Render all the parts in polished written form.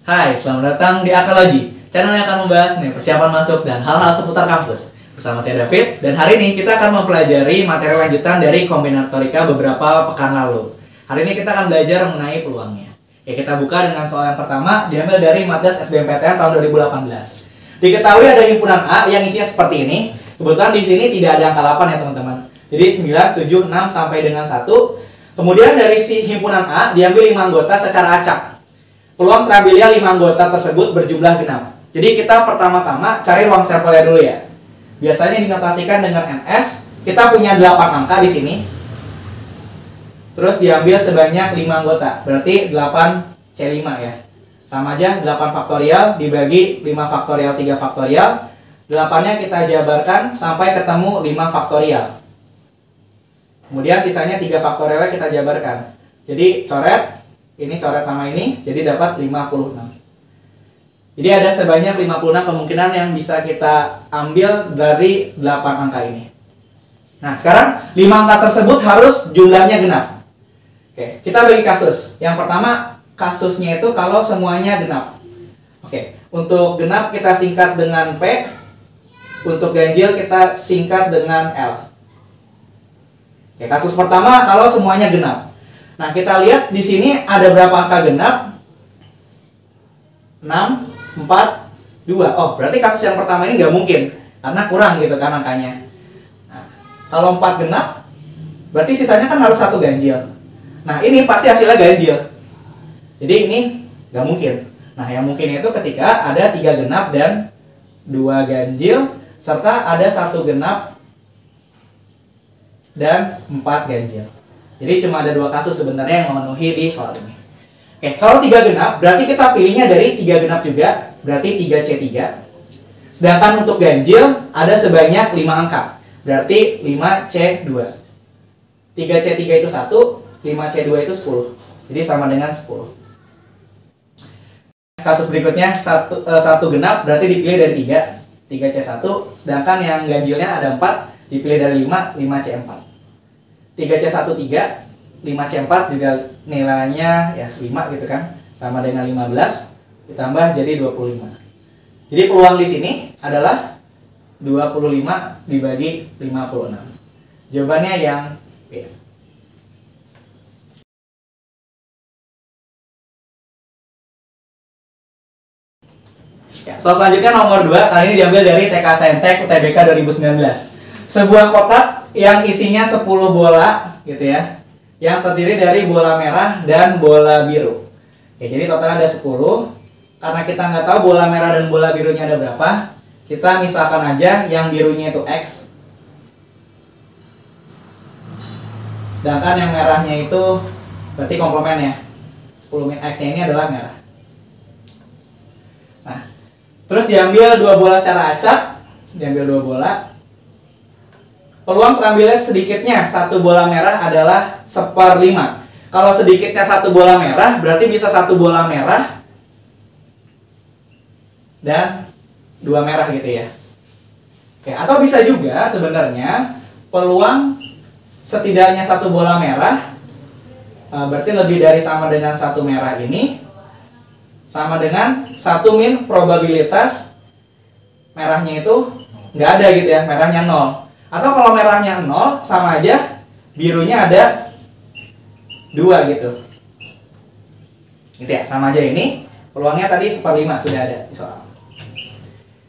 Hai, selamat datang di Akalogy, channel yang akan membahas persiapan masuk dan hal-hal seputar kampus. Bersama saya David, dan hari ini kita akan mempelajari materi lanjutan dari kombinatorika beberapa pekan lalu. Hari ini kita akan belajar mengenai peluangnya. Ya, kita buka dengan soal yang pertama, diambil dari Matdas SBMPTN tahun 2018. Diketahui ada himpunan A yang isinya seperti ini. Kebetulan di sini tidak ada angka 8 ya teman-teman. Jadi 9, 7, 6 sampai dengan 1. Kemudian dari si himpunan A diambil 5 anggota secara acak. Peluang terambilnya 5 anggota tersebut berjumlah genap. Jadi kita pertama-tama cari ruang sampelnya dulu ya. Biasanya dinotasikan dengan NS. Kita punya 8 angka di sini. Terus diambil sebanyak 5 anggota. Berarti 8C5 ya. Sama aja 8 faktorial dibagi 5 faktorial 3 faktorial. 8-nya kita jabarkan sampai ketemu 5 faktorial. Kemudian sisanya 3 faktorialnya kita jabarkan. Jadi coret. Ini coret sama ini, jadi dapat 56. Jadi ada sebanyak 56 kemungkinan yang bisa kita ambil dari 8 angka ini. Nah, sekarang 5 angka tersebut harus jumlahnya genap. Oke, kita bagi kasus. Yang pertama, kasusnya itu kalau semuanya genap. Oke, untuk genap kita singkat dengan P. Untuk ganjil kita singkat dengan L. Oke, kasus pertama kalau semuanya genap. Nah, kita lihat di sini ada berapa angka genap? 6, 4, 2. Oh, berarti kasus yang pertama ini nggak mungkin. Karena kurang gitu kan angkanya. Nah, kalau 4 genap, berarti sisanya kan harus 1 ganjil. Nah, ini pasti hasilnya ganjil. Jadi ini nggak mungkin. Nah, yang mungkin itu ketika ada 3 genap dan 2 ganjil, serta ada 1 genap dan 4 ganjil. Jadi cuma ada 2 kasus sebenarnya yang memenuhi di soal ini. Oke, kalau 3 genap, berarti kita pilihnya dari 3 genap juga, berarti 3C3. Sedangkan untuk ganjil ada sebanyak 5 angka, berarti 5C2. 3C3 itu 1, 5C2 itu 10. Jadi sama dengan 10. Kasus berikutnya 1 genap berarti dipilih dari 3, 3C1. Sedangkan yang ganjilnya ada 4, dipilih dari 5, 5C4. 3C1 3, 5C4 juga nilainya ya 5 gitu kan. Sama dengan 15 ditambah jadi 25. Jadi peluang di sini adalah 25 dibagi 56. Jawabannya yang B. Ya, soal selanjutnya nomor 2, kali ini diambil dari TK Saintek UTBK 2019. Sebuah kotak yang isinya 10 bola gitu ya, yang terdiri dari bola merah dan bola biru. Oke, jadi total ada 10. Karena kita nggak tahu bola merah dan bola birunya ada berapa, kita misalkan aja yang birunya itu X, sedangkan yang merahnya itu berarti komplement ya, 10 min X nya ini adalah merah. Nah, terus diambil 2 bola secara acak. Diambil 2 bola. Peluang terambilnya sedikitnya 1 bola merah adalah 1/5. Kalau sedikitnya 1 bola merah, berarti bisa 1 bola merah dan 2 merah gitu ya. Oke, atau bisa juga sebenarnya peluang setidaknya 1 bola merah, berarti lebih dari sama dengan 1 merah ini, sama dengan 1 min probabilitas merahnya itu nggak ada gitu ya, merahnya 0. Atau kalau merahnya 0, sama aja birunya ada 2 gitu. Gitu ya, sama aja ini. Peluangnya tadi 1/5 sudah ada di soal.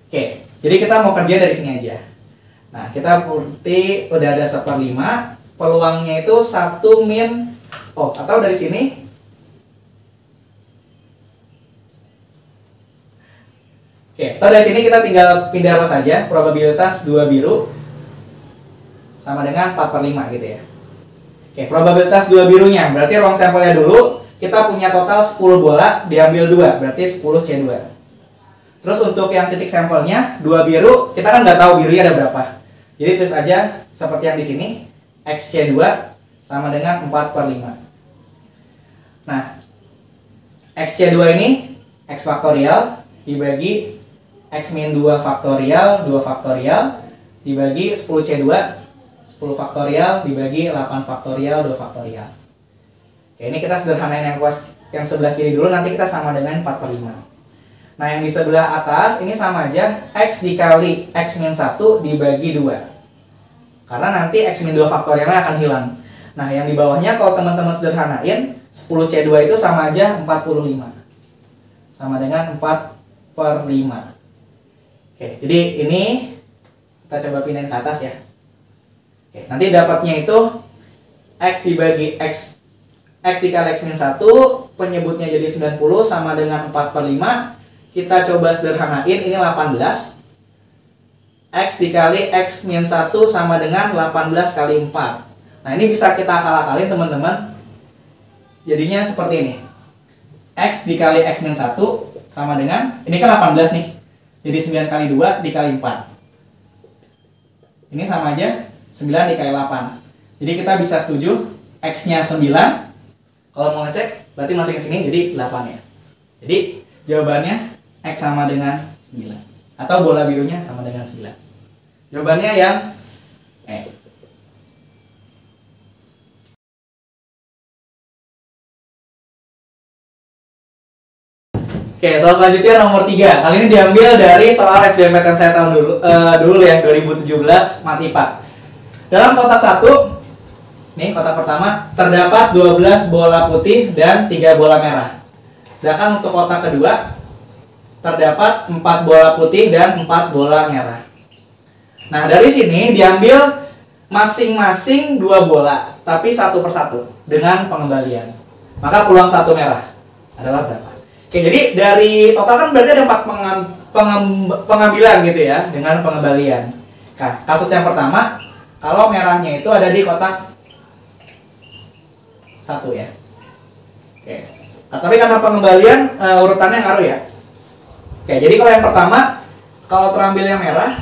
Oke, jadi kita mau kerja dari sini aja. Nah, kita berarti udah ada 1/5. Peluangnya itu 1 min, atau dari sini. Oke, atau dari sini kita tinggal pindah row saja. Probabilitas 2 biru sama dengan 4/5 gitu ya. Oke, probabilitas 2 birunya, berarti ruang sampelnya dulu. Kita punya total 10 bola, diambil 2, berarti 10C2. Terus untuk yang titik sampelnya, 2 biru, kita kan nggak tahu birunya ada berapa. Jadi tulis aja seperti yang di sini, XC2 sama dengan 4/5. Nah, XC2 ini, X faktorial, dibagi X min 2 faktorial, 2 faktorial, dibagi 10C2, 10 faktorial dibagi 8 faktorial 2 faktorial. Oke, ini kita sederhanain yang sebelah kiri dulu, nanti kita sama dengan 4 per 5. Nah, yang di sebelah atas ini sama aja, X dikali X min 1 dibagi 2. Karena nanti X min 2 faktorialnya akan hilang. Nah, yang di bawahnya kalau teman-teman sederhanain, 10C2 itu sama aja 45. Sama dengan 4 per 5. Oke, jadi ini kita coba pindahin ke atas ya. Oke, nanti dapatnya itu X dibagi X dikali X min 1, penyebutnya jadi 90 sama dengan 4 per 5. Kita coba sederhanain, ini 18. X dikali X min 1 sama dengan 18 kali 4. Nah, ini bisa kita akal-akalin teman-teman. Jadinya seperti ini. X dikali X min 1 sama dengan, ini kan 18 nih. Jadi 9 kali 2 dikali 4. Ini sama aja 9 dikali 8. Jadi kita bisa setuju X-nya 9. Kalau mau ngecek berarti masih ke sini, jadi 8 ya. Jadi jawabannya X sama dengan 9. Atau bola birunya sama dengan 9. Jawabannya yang E. Oke, soal selanjutnya nomor 3. Kali ini diambil dari soal SBMPTN saya tahun dulu ya, 2017 Mat IPA. Dalam kotak 1, nih kotak pertama, terdapat 12 bola putih dan 3 bola merah. Sedangkan untuk kotak kedua, terdapat 4 bola putih dan 4 bola merah. Nah, dari sini diambil masing-masing 2 bola, tapi satu persatu dengan pengembalian. Maka peluang 1 merah adalah berapa? Oke, jadi dari total kan berarti ada 4 pengambilan gitu ya, dengan pengembalian. Nah, kasus yang pertama, kalau merahnya itu ada di kotak 1 ya. Oke. Nah, tapi karena pengembalian urutannya ngaruh ya. Oke, jadi kalau yang pertama, kalau terambil yang merah,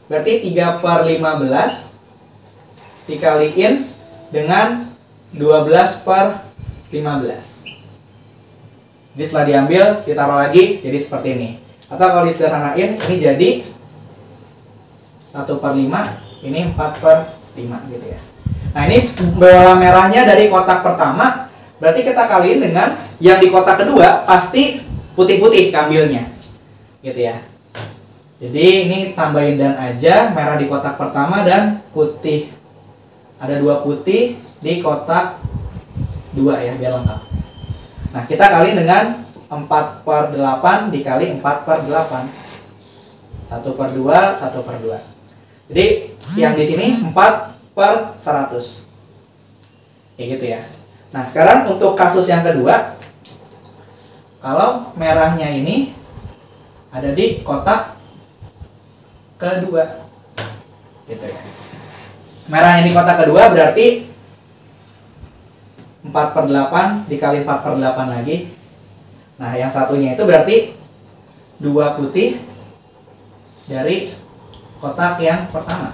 berarti 3 per 15 dikaliin dengan 12 per 15. Jadi setelah diambil, ditaruh lagi, jadi seperti ini. Atau kalau disederhanain, ini jadi 1 per 5, ini 4 per 5 gitu ya. Nah, ini bola merahnya dari kotak pertama, berarti kita kaliin dengan yang di kotak kedua, pasti putih-putih kambilnya gitu ya. Jadi ini tambahin dan aja, merah di kotak pertama dan putih. Ada 2 putih di kotak 2 ya, biar lengkap. Nah, kita kali dengan 4 per 8 dikali 4 per 8. 1 per 2, 1 per 2. Jadi yang di sini 4 per 100. Kayak gitu ya. Nah, sekarang untuk kasus yang kedua, kalau merahnya ini ada di kotak kedua gitu ya. Merahnya di kotak kedua berarti 4 per 8 dikali 4 per 8 lagi. Nah, yang satunya itu berarti 2 putih dari kotak yang pertama.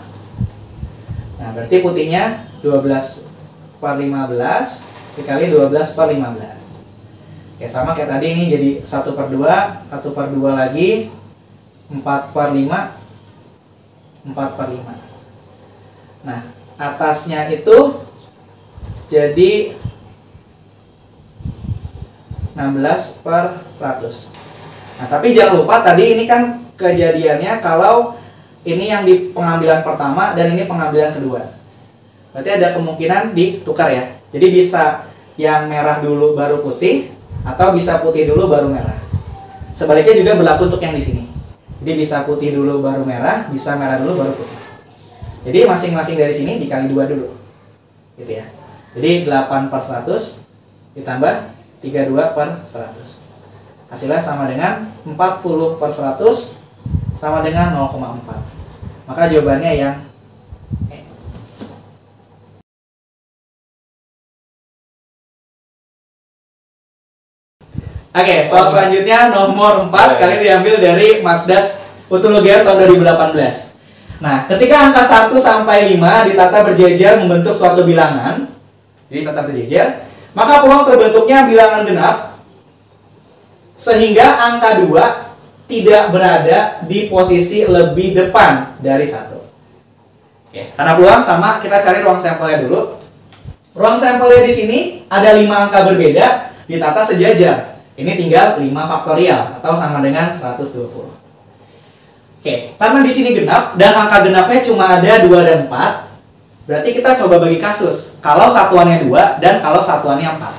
Nah, berarti putihnya 12 per 15 dikali 12 per 15. Oke, sama kayak tadi ini jadi 1 per 2, 1 per 2 lagi, 4 per 5, 4 per 5. Nah, atasnya itu jadi 16 per 100. Nah, tapi jangan lupa tadi ini kan kejadiannya kalau ini yang di pengambilan pertama dan ini pengambilan kedua. Berarti ada kemungkinan ditukar ya. Jadi bisa yang merah dulu baru putih, atau bisa putih dulu baru merah. Sebaliknya juga berlaku untuk yang di sini. Jadi bisa putih dulu baru merah, bisa merah dulu baru putih. Jadi masing-masing dari sini dikali 2 dulu. Gitu ya. Jadi 8 per 100 ditambah 32 per 100. Hasilnya sama dengan 40 per 100 sama dengan 0,4. Maka jawabannya yang E. Oke, soal selanjutnya nomor 4 kali diambil dari Matdas Utologian tahun 2018. Nah, ketika angka 1 sampai 5 ditata berjejer membentuk suatu bilangan, jadi tata berjejer, maka peluang terbentuknya bilangan genap sehingga angka 2 tidak berada di posisi lebih depan dari 1. Oke, karena peluang sama, kita cari ruang sampelnya dulu. Ruang sampelnya di sini ada 5 angka berbeda, ditata sejajar. Ini tinggal 5 faktorial atau sama dengan 120. Oke, karena di sini genap dan angka genapnya cuma ada 2 dan 4, berarti kita coba bagi kasus. Kalau satuannya 2 dan kalau satuannya 4.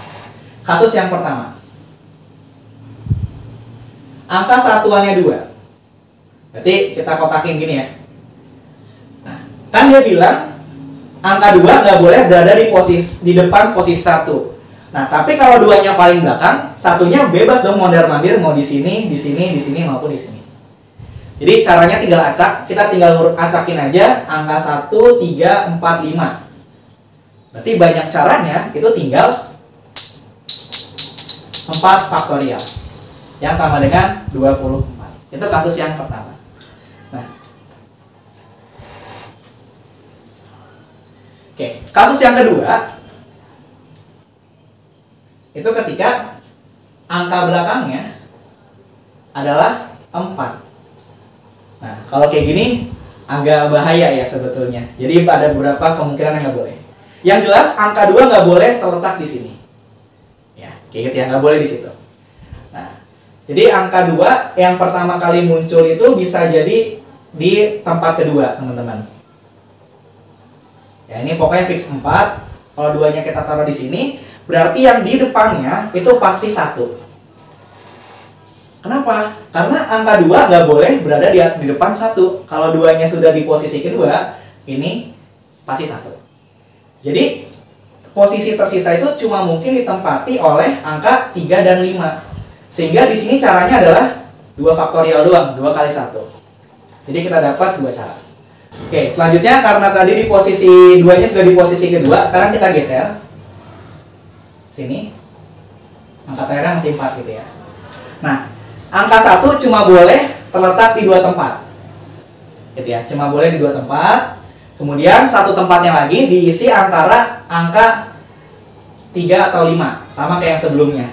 Kasus yang pertama. Angka satuannya 2. Berarti kita kotakin gini ya. Nah, kan dia bilang angka 2 nggak boleh berada di depan posisi 1. Nah, tapi kalau 2-nya paling belakang, satunya bebas dong mondar-mandir mau di sini, maupun di sini. Jadi caranya tinggal acak, kita tinggal ngurut acakin aja angka 1, 3, 4, 5. Berarti banyak caranya, itu tinggal 4 faktorial yang sama dengan 24. Itu kasus yang pertama. Nah, oke, kasus yang kedua itu ketika angka belakangnya adalah 4. Nah, kalau kayak gini agak bahaya ya sebetulnya. Jadi ada beberapa kemungkinan yang nggak boleh. Yang jelas angka 2 nggak boleh terletak di sini. Ya, kayak gitu ya, nggak boleh di situ. Nah, jadi angka 2 yang pertama kali muncul itu bisa jadi di tempat kedua, teman-teman. Ya, ini pokoknya fix 4. Kalau 2-nya kita taruh di sini, berarti yang di depannya itu pasti 1. Kenapa? Karena angka 2 nggak boleh berada di depan 1. Kalau 2-nya sudah di posisi kedua, ini pasti 1. Jadi, posisi tersisa itu cuma mungkin ditempati oleh angka 3 dan 5. Sehingga di sini caranya adalah 2 faktorial doang, 2 kali 1. Jadi kita dapat 2 cara. Oke, selanjutnya karena tadi di posisi 2-nya sudah di posisi kedua, sekarang kita geser sini. Angka terakhirnya masih 4 gitu ya. Nah, angka 1 cuma boleh terletak di 2 tempat. Gitu ya, cuma boleh di 2 tempat. Kemudian satu tempatnya lagi diisi antara angka 3 atau 5, sama kayak yang sebelumnya.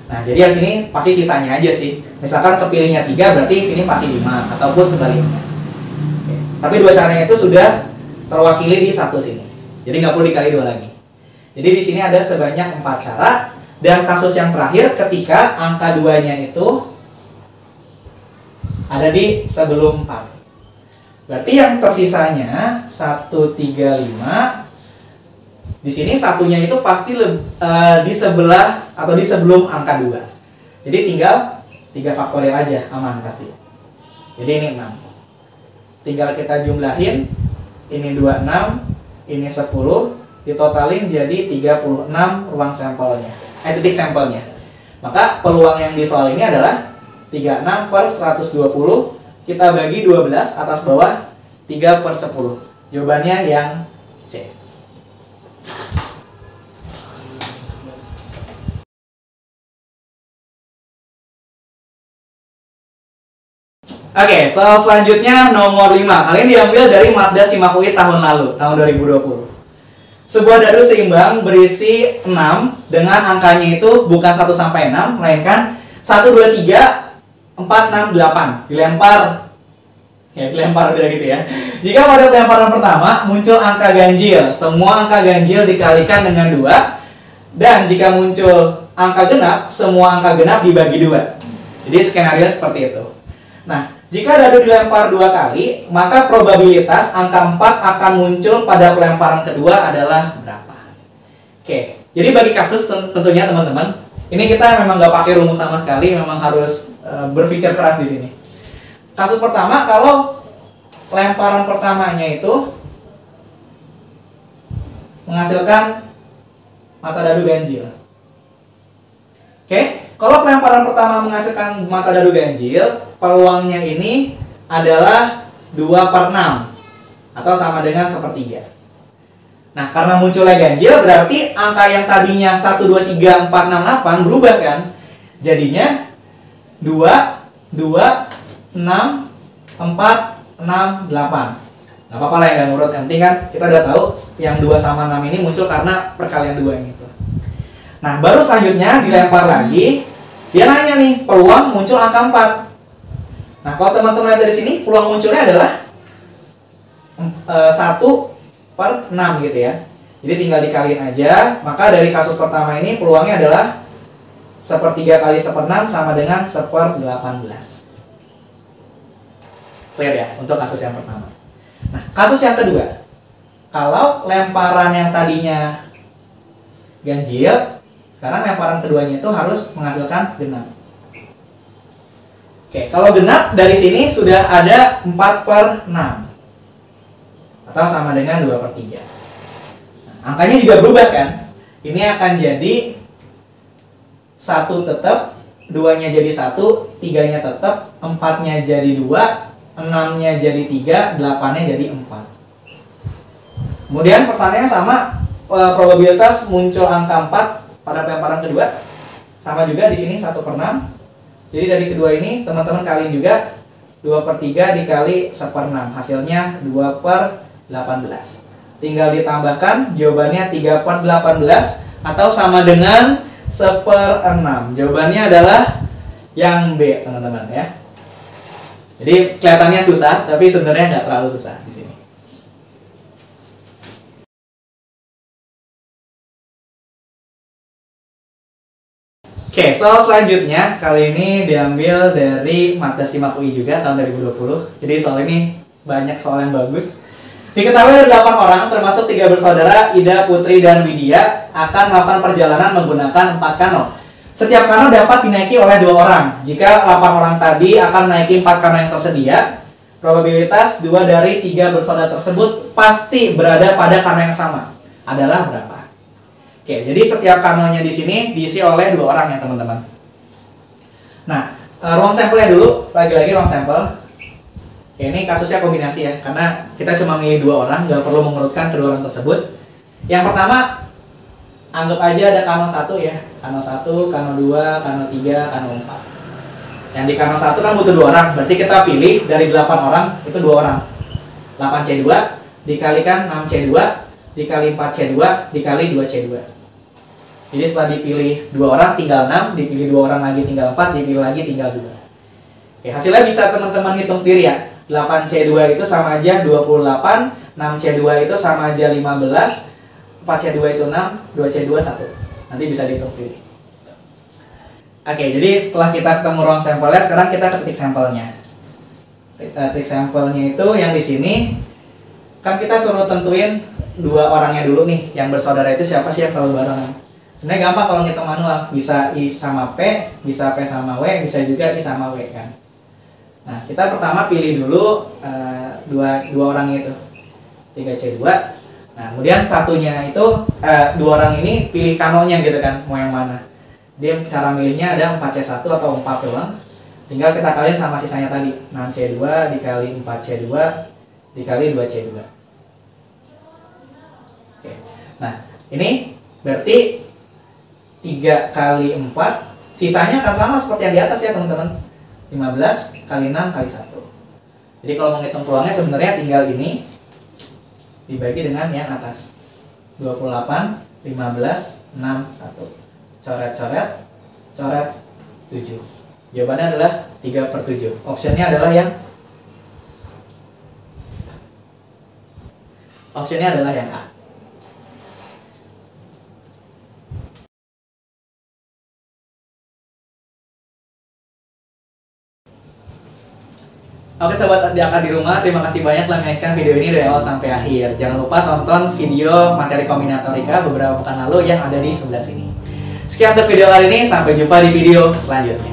Nah, jadi yang sini pasti sisanya aja sih. Misalkan kepilihnya 3, berarti sini pasti 5 ataupun sebaliknya. Oke. Tapi 2 caranya itu sudah terwakili di 1 sini. Jadi nggak perlu dikali 2 lagi. Jadi di sini ada sebanyak 4 cara. Dan kasus yang terakhir ketika angka 2-nya itu ada di sebelum 4. Berarti yang tersisanya 1, 3, 5. Di sini satunya itu pasti di sebelah atau di sebelum angka 2. Jadi tinggal 3 faktorial aja, aman pasti. Jadi ini 6. Tinggal kita jumlahin. Ini 26, ini 10. Ditotalin jadi 36 ruang sampelnya. Titik sampelnya. Maka peluang yang di soal ini adalah 36 per 120. Kita bagi 12 atas bawah 3 per 10. Jawabannya yang C. Oke, soal selanjutnya nomor 5. Kali ini diambil dari Madda Simak UI tahun lalu, tahun 2020. Sebuah dadu seimbang berisi 6 dengan angkanya itu bukan 1 sampai 6, melainkan 1, 2, 3, 4, 6, 8. Dilempar. Ya, dilempar udah gitu ya. Jika pada pelemparan pertama muncul angka ganjil, semua angka ganjil dikalikan dengan 2. Dan jika muncul angka genap, semua angka genap dibagi 2. Jadi skenario seperti itu. Nah, jika dadu dilempar 2 kali, maka probabilitas angka 4 akan muncul pada pelemparan kedua adalah berapa? Oke, jadi bagi kasus tentunya teman-teman, ini kita memang nggak pakai rumus sama sekali, memang harus berpikir keras di sini. Kasus pertama, kalau lemparan pertamanya itu menghasilkan mata dadu ganjil. Oke, kalau pelemparan pertama menghasilkan mata dadu ganjil, peluangnya ini adalah 2 per 6 atau sama dengan 1/3. Nah, karena munculnya ganjil berarti angka yang tadinya 1, 2, 3, 4, 6, 8 berubah kan? Jadinya 2, 2, 6, 4, 6, 8. Nggak apa-apa lah yang nggak ngurut, yang penting kan kita udah tahu yang 2 sama 6 ini muncul karena perkalian 2 yang itu. Nah, baru selanjutnya dilempar lagi. Dia nanya nih, peluang muncul angka 4. Nah, kalau teman-teman lihat dari sini, peluang munculnya adalah 1 per 6 gitu ya. Jadi tinggal dikaliin aja. Maka dari kasus pertama ini peluangnya adalah 1/3 kali 1/6 sama dengan 1/18. Clear ya untuk kasus yang pertama. Nah, kasus yang kedua. Kalau lemparan yang tadinya ganjil, sekarang lemparan keduanya itu harus menghasilkan genap. Oke, kalau genap dari sini sudah ada 4/6 atau sama dengan 2/3. Nah, angkanya juga berubah kan? Ini akan jadi 1 tetap, 2-nya jadi 1, 3-nya tetap, 4-nya jadi 2, 6-nya jadi 3, 8-nya jadi 4. Kemudian persalinannya sama, probabilitas muncul angka 4 pada pelemparan kedua sama juga di sini 1/6. Jadi dari kedua ini teman-teman kaliin juga 2/3 dikali 1/6, hasilnya 2/18. Tinggal ditambahkan jawabannya 3/18 atau sama dengan 1/6. Jawabannya adalah yang B, teman-teman ya. Jadi kelihatannya susah, tapi sebenarnya nggak terlalu susah di sini. Oke, soal selanjutnya kali ini diambil dari Mata Simak UI juga tahun 2020. Jadi soal ini banyak soal yang bagus. Diketahui ada 8 orang, termasuk 3 bersaudara, Ida, Putri, dan Widya, akan melakukan perjalanan menggunakan 4 kano. Setiap kano dapat dinaiki oleh 2 orang. Jika 8 orang tadi akan menaiki 4 kano yang tersedia, probabilitas 2 dari 3 bersaudara tersebut pasti berada pada kano yang sama. Adalah berapa? Oke, jadi setiap kanonya di sini diisi oleh 2 orang ya teman-teman. Nah, ruang sampelnya dulu, lagi-lagi ruang sampel. Oke, ini kasusnya kombinasi ya, karena kita cuma milih 2 orang, nggak perlu mengurutkan kedua orang tersebut. Yang pertama, anggap aja ada kano 1 ya, kano 1, kano 2, kano 3, kano 4. Yang di kano 1 kan butuh 2 orang, berarti kita pilih dari 8 orang, itu 2 orang. 8C2 dikalikan 6C2 dikali 4C2 dikali 2C2. Jadi setelah dipilih 2 orang tinggal 6, dipilih 2 orang lagi tinggal 4, dipilih lagi tinggal 2. Oke, hasilnya bisa teman-teman hitung sendiri ya. 8C2 itu sama aja 28, 6C2 itu sama aja 15, 4C2 itu 6, 2C2 1. Nanti bisa dihitung sendiri. Oke, jadi setelah kita ketemu ruang sampelnya, sekarang kita ketik sampelnya. Ketik sampelnya itu yang di sini kan kita suruh tentuin 2 orangnya dulu nih, yang bersaudara itu siapa sih yang selalu barengan. Sebenarnya gampang kalau ngitung manual, bisa I sama P, bisa P sama W, bisa juga I sama W kan. Nah, kita pertama pilih dulu dua orang itu 3C2. Nah, kemudian satunya itu 2 orang ini pilih kanonya gitu kan, mau yang mana. Dia cara milihnya ada 4C1 atau 4 doang. Tinggal kita kaliin sama sisanya tadi, 6C2 dikali 4C2 dikali 2C2. Oke. Nah, ini berarti 3 kali 4, sisanya akan sama seperti yang di atas ya teman-teman. 15 kali 6 kali 1. Jadi kalau menghitung peluangnya sebenarnya tinggal ini dibagi dengan yang atas. 28, 15, 6, 1. Coret-coret, coret 7. Jawabannya adalah 3/7. Optionnya adalah yang A. Oke sobat Diaka di rumah, terima kasih banyak telah menyaksikan video ini dari awal sampai akhir. Jangan lupa tonton video materi kombinatorika beberapa pekan lalu yang ada di sebelah sini. Sekian untuk video kali ini, sampai jumpa di video selanjutnya.